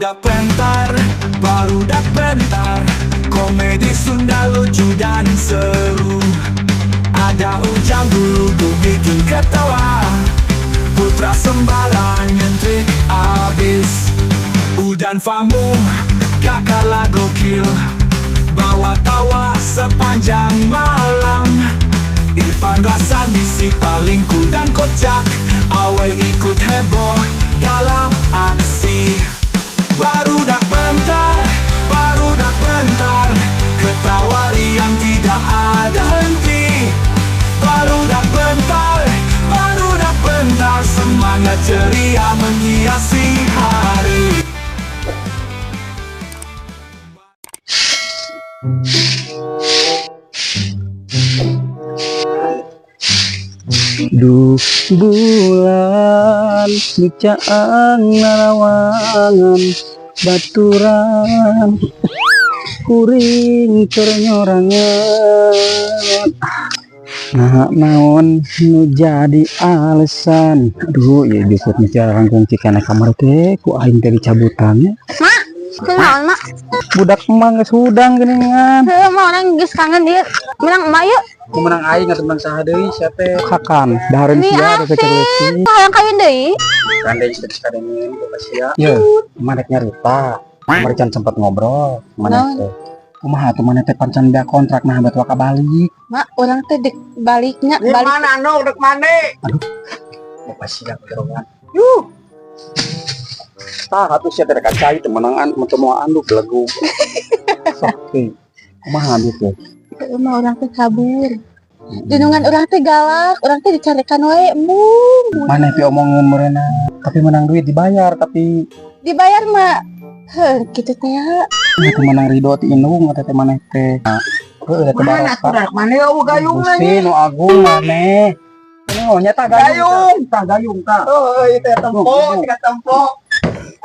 Barudak Pentar, komedi Sunda lucu dan seru. Ada Ujang dulu tuh bikin ketawa, Putra Sembalang nyentrik abis. Udan Famu, kakak lah gokil, bawa tawa sepanjang malam. Irfan Rasani si paling cool dan kocak, Awe ikut heboh dalam aksi. Barudak Pentar, ketawa yang tidak ada henti. Barudak Pentar, semangat ceria menghiasi hari. Duh bulan Nicaang narawangan baturan kuring ternyorangan. Nah naon nu jadi alasan. Aduh ya disebut bicara rangkung cikana kamar teh ku aing teh dicabutannya. Mak, kunaon mak? Budak emang geus hudang geuningan. Heuh, mah orang geus kangen ieu. Menang emak yuk. Ku menang aing atuh menang saha deui sia teh? Kakan, dahareun sia teh keleutik. Hayang kawin deui. Gandeng sekadengin ku sia. Yeuh, maneh nyarita. Kemarin can sempat ngobrol, maneh teh. Kumaha tuh maneh teh pancan bea kontrak nah buat waka balik. Mak, orang teh dek baliknya Di mana anu dek mane? Aduh. Bapak sia kerongan. Yuh. Tah atuh sia teh rek cai teh menangan mau anduk lagu. Oke. Kumaha dieu teh? Mah orang teh kabur. Junungan orang teh galak, orang teh dicarekan wae embung. Maneh pi omongin meurena, tapi menang duit dibayar tapi Dibayar mah. Heuh, kitu teh ya. itu menang ridho ti indung eta teh maneh teh. Heuh eta Mana tuh dek mane gayung Gusti nu agung maneh. Ini nyata gayung tah. Oh, itu tempo.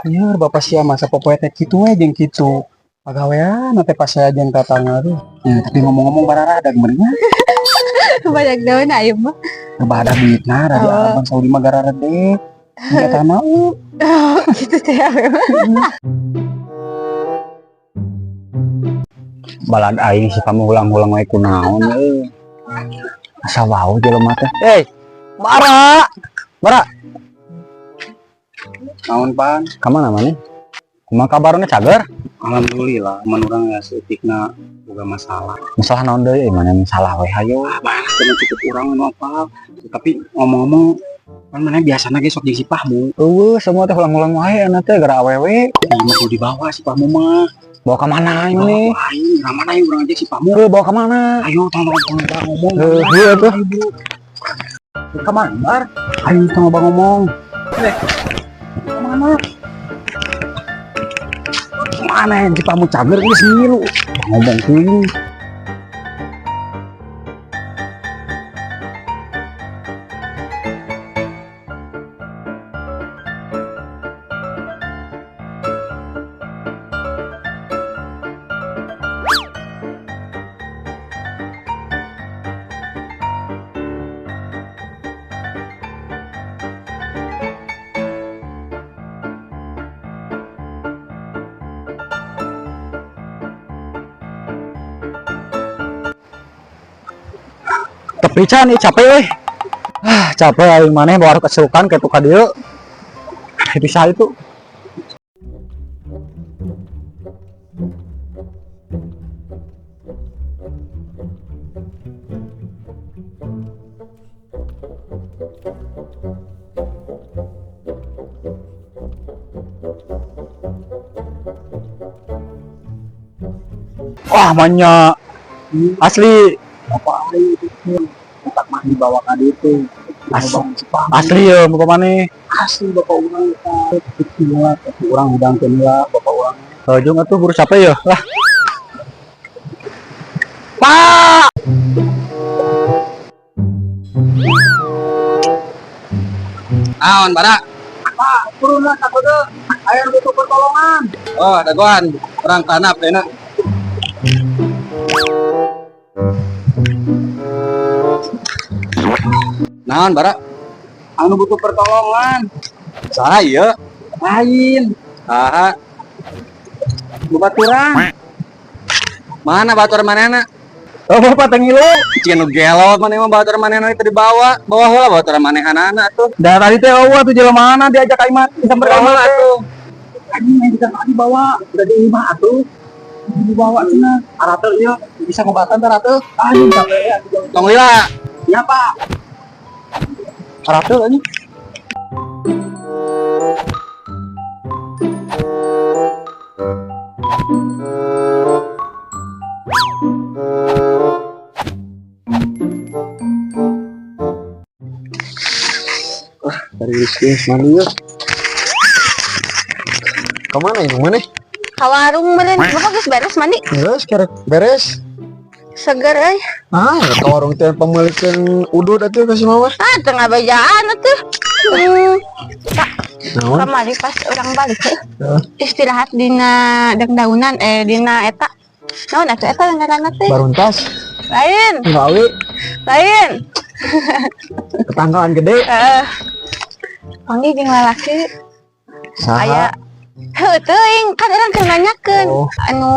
Iya, bapak sia masa popoe teh kitu we jeung kitu. Pagawean teh pas saya jeung tatangna tuh. Ya, tapi ngomong-ngomong bararadag benernya. Banyak daun ayeuna mah. Kebadah duitna dari Abang Saudi mah gararede. Enggak tah mau. Oh, kitu teh ya. Balad aing si kamu ulang-ulang wae kunaon euy. Asa wau jelema teh. Hei, Bara. Naon pan? Ka mana maneh? Kumaha kabarna cager? Alhamdulillah, mun urang ya seutikna boga masalah. Masalah naon deui? Mana masalah we hayo. Kena cukup urang anu apa. Tapi ngomong-ngomong kan mana biasana ge sok jeung si Pahmu. Eueuh, semua teh ulang-ulang wae ana teh gara awewe. Ieu mah dibawa si Pahmu mah. Bawa ke mana ini? Aing, ka mana urang aja si Pahmu. Bawa ke mana? Ayo tong ngomong. Iya tuh. Ke mana? Ayo tong ngomong. Mana? Mana si Pahmu cager geus ngilu. Ngomong teuing. Tapi can capek euy. Capek aing maneh bawa kesurukan ke tuka dieu. Bisa itu. Wah, banyak. Asli. Bapak aing itu tak mah dibawa ka ditu. Asli ya bapak maneh. Asli bapak urang eta kecil urang hudangkeun heula bapak urang. Jeung atuh buru capek ya. Lah. Pak. Naon, Bara? Pak, turunlah takutnya air butuh pertolongan. Oh, dagoan. Perang tanap kena. Naon, Bara? Anu butuh pertolongan. Saya Lain. Aha. Baturan. Mana baturan manehna? Oh, bapak tengilu. Cieun nu gelot maneh mah baturan manehna itu dibawa. Bawa heula baturan manehana tuh. Da tadi teh eueuh tuh jelemaana diajak ka imah sampai ka imah atuh. Anjing yang bisa dibawa udah di imah atuh. Dibawa cenah. Arateur ieu bisa ngobatan teh arateur. Anjing capek ya. Tong lila. Ya Pak. Arateur anjing. Dari Rizky mandi yuk. Kemana ini mana? Ka warung meureun. Bapak geus beres mandi? Geus kerek beres. Seger euy. Ah, ke warung teh pemilikeun udud atuh ka si Mama. Ah, teu ngabejaan atuh. Pak, kamari pas orang balik istirahat dina dangdaunan dina eta. Naon atuh eta ngaranna teh? Baruntas. Lain. Ngawi Lain. ketangkalan gede. Panggil jeung lalaki Saha? aya heuh teuing kan urang keur nanyakeun Oh. anu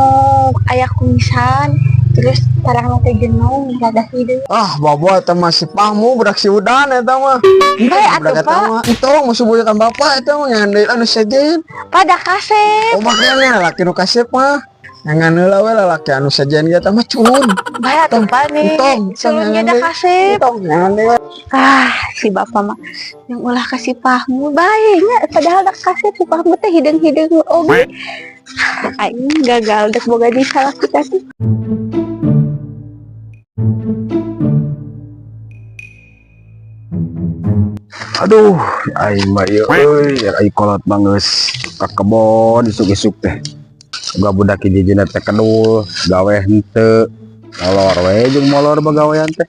aya kumisan terus tarangna teh genong rada hideung. Ah, bawa eta mah si Pahmu budak si Udan eta mah. Bae atuh Budak eta Pak, mah. Entong musuh bujukan bapak eta mah ngandel anu sejen. pada kasep. Oh makanya laki nu kasep mah. Yang heula we laki anu sejen ge eta mah culun. Bae atuh Pak nih. Entong, Culun yang ge da ngandel. kasep. Entong ngandel. Ah, si bapak mah yang ulah kasih pahmu bae nya padahal dak kasep si pahmu teh hideung-hideung oge. Aing gagal dek boga di salah kita sih. Aduh, aing mah ieu euy, aing kolot banges ka kebon isuk-isuk teh. Boga budak hiji-hijina teh kedul, gawe henteu. Molor we jeung molor bagawean teh.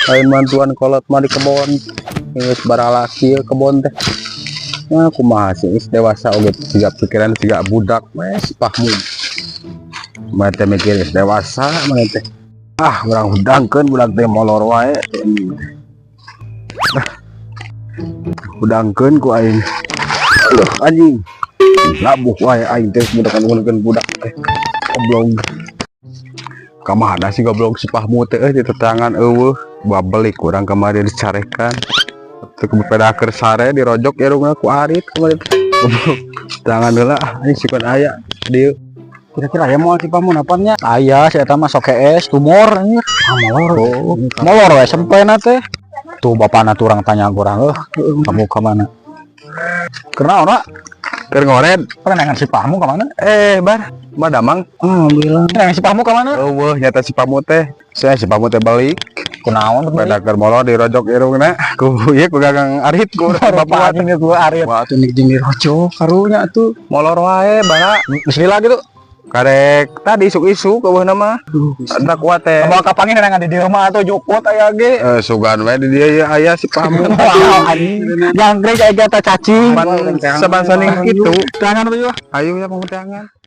Aing bantuan kolot mah di kebon. Geus baralaki kebon teh. Ya kumaha sih geus dewasa oge siga pikiran siga budak wes pahmu. Mah teh mikir geus dewasa mah teh. Ah, urang hudangkeun budak teh molor wae. Udangkeun ku aing. Aduh anjing. Labuh wae aing teh budak-budakan budak teh. Goblok. Kamana sih goblok si Pahmu teh di tetangan eueuh. Babelik urang kamari dicarekan. Teu kepedaker sare dirojok irungna ku arit kamari teh. Goblok. Tangan heula anjing sikeun aya dieu. Kira-kira aya moal si Pahmu napannya? Aya si eta mah sok es tumor anjir. Ah molor. Oh, molor we sempena teh. Tuh bapakna tuh orang tanya kurang kamu kemana kenal nak keur ngoren pernah nengan si Pahmu kemana bar damang bilang nengan si Pahmu kemana nyata si Pahmu teh saya si Pahmu teh balik kunaon beda keur molor dirojok irungna ku ieu ku gagang arit ku bapak atuh ku arit wah atuh nik jeung dirojok karunya atuh molor wae bana bismillah gitu karek tadi isuk-isuk eueuh nama ada kuat teh bawa kapangin nengan di dieu mah atuh jukut aya ge sugan we di dieu aya si Pahmu jangkrik aya teh cacing saban saning kitu tangan tuh ayo ya pemutangan